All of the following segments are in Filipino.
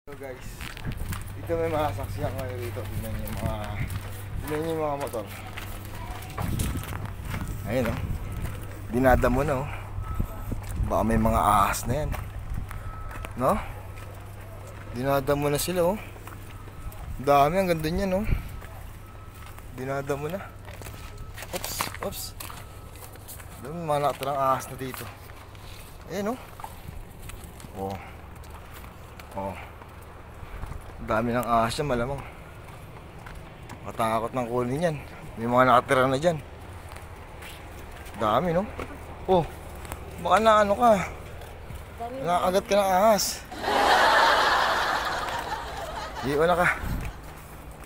So guys, dito may mga saksiyan kayo dito. Tignan niyo yung mga motor. Ayun oh. Dinadamo na oh. Baka may mga ahas na yan. No? Dinadamo na sila oh. Dami, ang ganda niyan oh. Dinadamo na. Oops. Dami mga nakatirang ahas na dito. Ayun oh. Oh. Dami ng ahas yan, malamang. Matakot ng kunin yan. May mga nakatira na dyan. Dami no? Oh, baka na ano ka. Nakagat ka ng ahas. Di wala ka.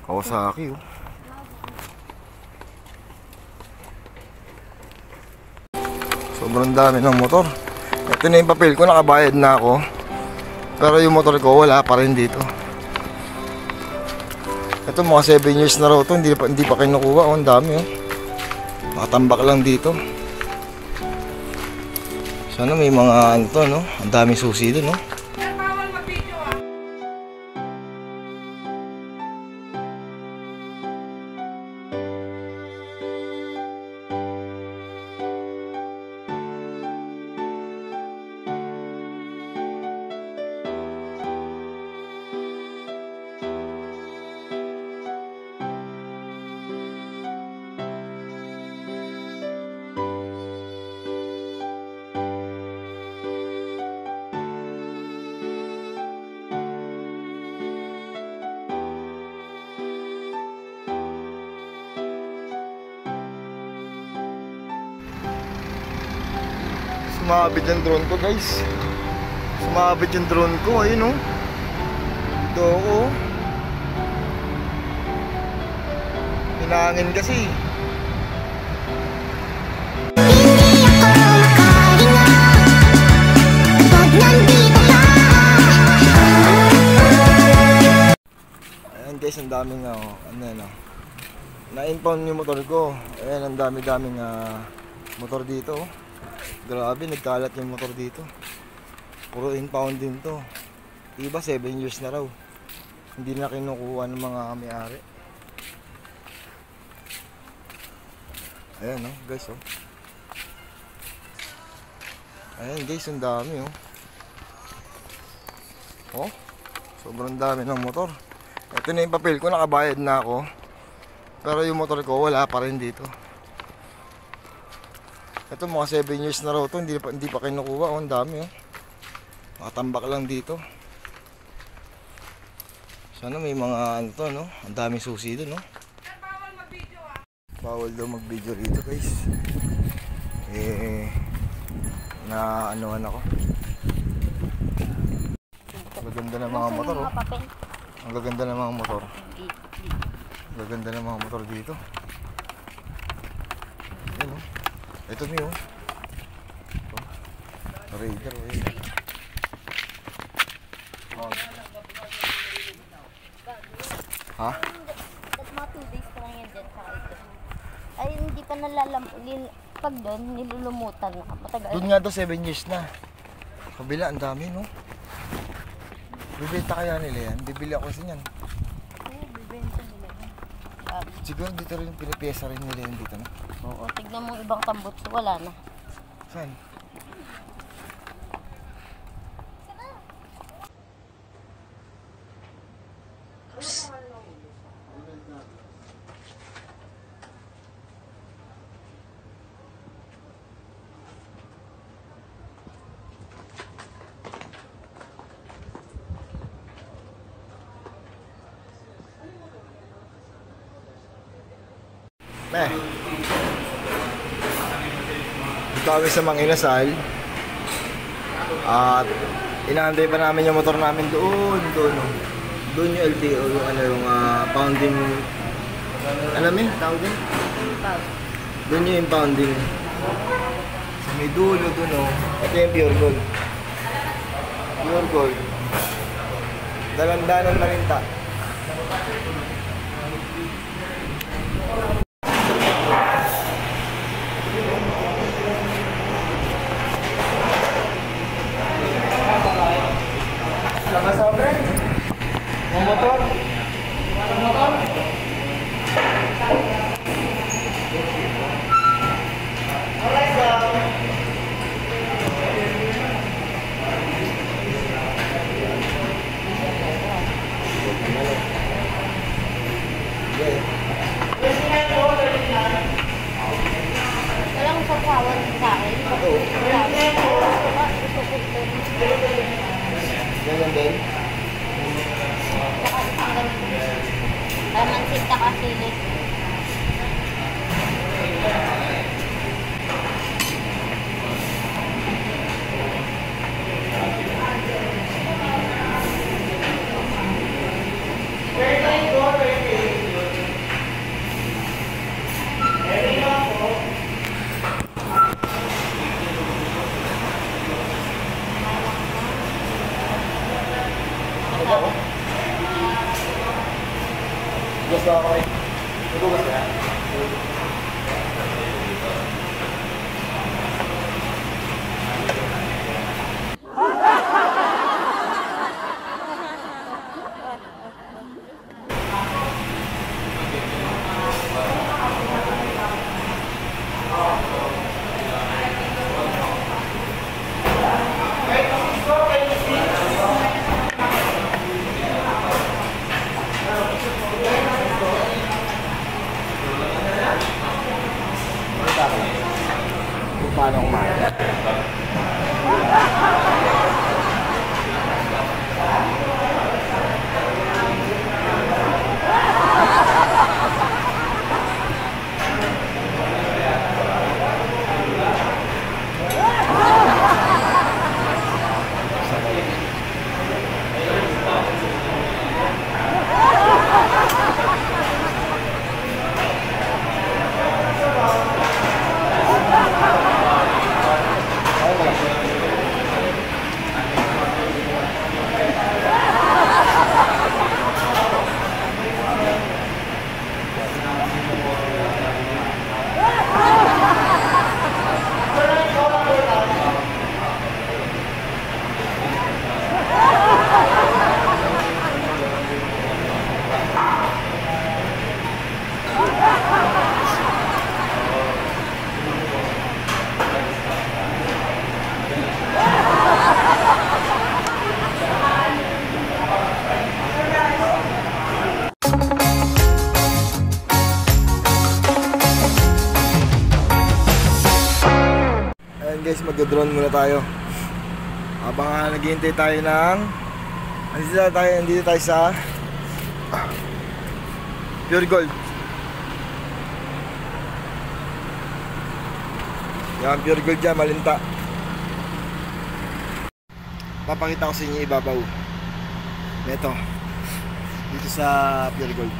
Kawasaki oh. Sobrang dami ng motor. Ito na yung papel ko, nakabayad na ako. Pero yung motor ko wala pa rin dito. Ito mga 7 years na raw ito, hindi pa kinukuha oh, ang dami oh. Nakatambak lang dito. Sana may mga ano to no, ang dami susi doon no. Sumabit yung drone ko guys. Sumabit yung drone ko. Ayun oh. Ito ako. Hinangin kasi. Ayan guys, ang daming na-impound yung motor ko. Ayan, ang dami-daming motor dito oh. Grabe, nagkalat yung motor dito. Puro impound din to. Iba 7 years na raw. Hindi na kinukuha ng mga may-ari. Ayan oh, guys oh. Ayan guys, ang dami oh. Oh, sobrang dami ng motor. Ito na yung papel ko, nakabayad na ako. Pero yung motor ko wala pa rin dito. Ito mga 7 years na raw ito, hindi pa kinukuha oh, ang dami oh. Nakatambak lang dito. Sana may mga ano to no, ang dami susi doon no. Bawal mag-video ah. Bawal daw mag-video rito guys. Na anuhan ako. Ang gaganda ng mga motor oh. Ang gaganda ng mga motor. Ang gaganda ng mga motor dito. Ayan oh. Ito niyo. Raider eh. Ha? Mga 2 days pa lang yan dyan sa ito. Ay, hindi pa pag doon, nilulumutan na. Matagal. Doon nga daw 7 years na. Kabila, ang dami no. Bibenta kaya nila yan? Bibili ako kasi yan. Oo, bibenta nila yan. Siguro dito rin pinipiyesa rin nila yan dito no. Oo, tignan mo ibang tambutso, wala na. Saan? Dito kami sa Mang Inasal. At inaantay pa namin yung motor namin doon yung LTO, yung yung pounding, alam mo tawag din? Doon yung impounding. So may dulo doon oh. Ito yung pure gold. Pure gold. Dalandanan Marinta. Sama-sama. Gusto ako eh. Nagugas ka? Paano kumain? Guys, mag-drone muna tayo. Habang naghihintay tayo ng andito tayo sa Pure Gold. Yan, Pure Gold dyan, Malinta. Papakita ko sa inyo ibabaw. Ito, dito sa Pure Gold.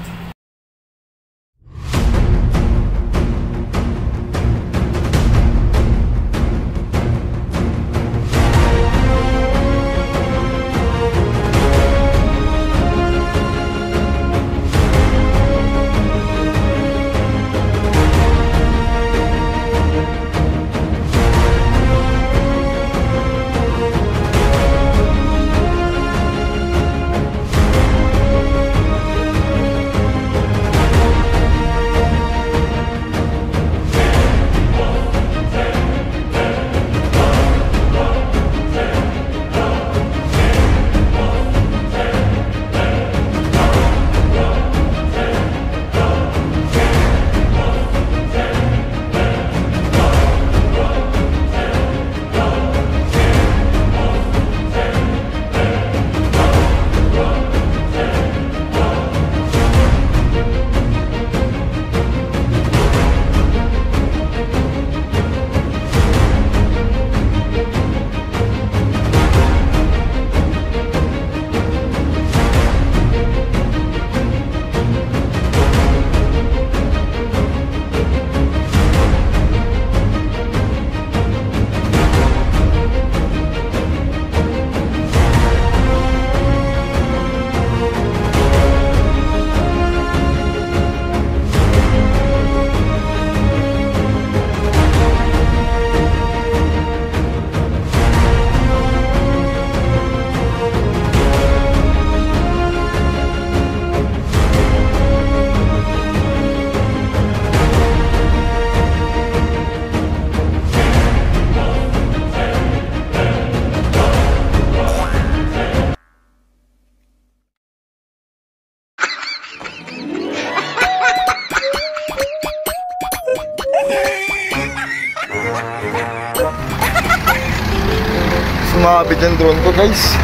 Sumabit yung drone ko, guys.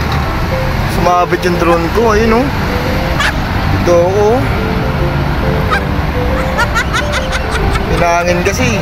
Sumabit yung drone ko, ayun oh. Ito ako oh. Hinangin kasi.